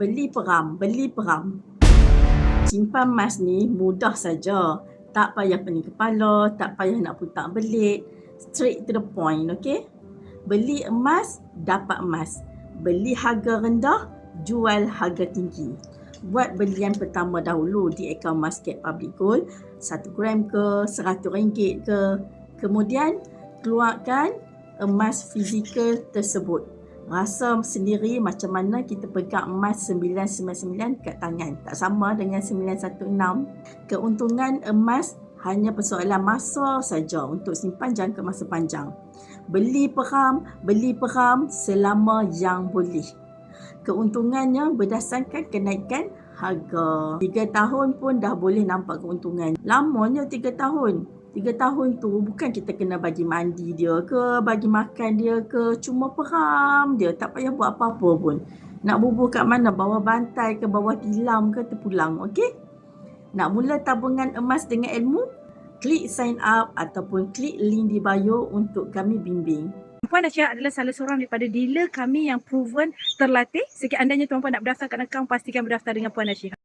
Beli peram. Simpan emas ni mudah saja. Tak payah pening kepala, tak payah nak putar belit. Straight to the point, okay? Beli emas, dapat emas. Beli harga rendah, jual harga tinggi. Buat belian pertama dahulu di akaun Muscat Public Gold, 1 gram ke, RM100 ke. Kemudian, keluarkan emas fizikal tersebut. Rasa sendiri macam mana kita pegang emas 999 kat tangan. Tak sama dengan 916. Keuntungan emas hanya persoalan masa saja untuk simpan jangka masa panjang. Beli peram selama yang boleh. Keuntungannya berdasarkan kenaikan harga. 3 tahun pun dah boleh nampak keuntungan. Lamanya 3 tahun. 3 tahun tu bukan kita kena bagi mandi dia ke, bagi makan dia ke, cuma peram dia, tak payah buat apa-apa pun. Nak bubuh kat mana, bawah bantai ke, bawah tilam ke, terpulang, okey? Nak mula tabungan emas dengan ilmu? Klik sign up ataupun klik link di bio untuk kami bimbing. Puan Nashiah adalah salah seorang daripada dealer kami yang proven terlatih. Sekiranya tuan-puan nak berdaftarkan akaun, pastikan berdaftar dengan Puan Nashiah.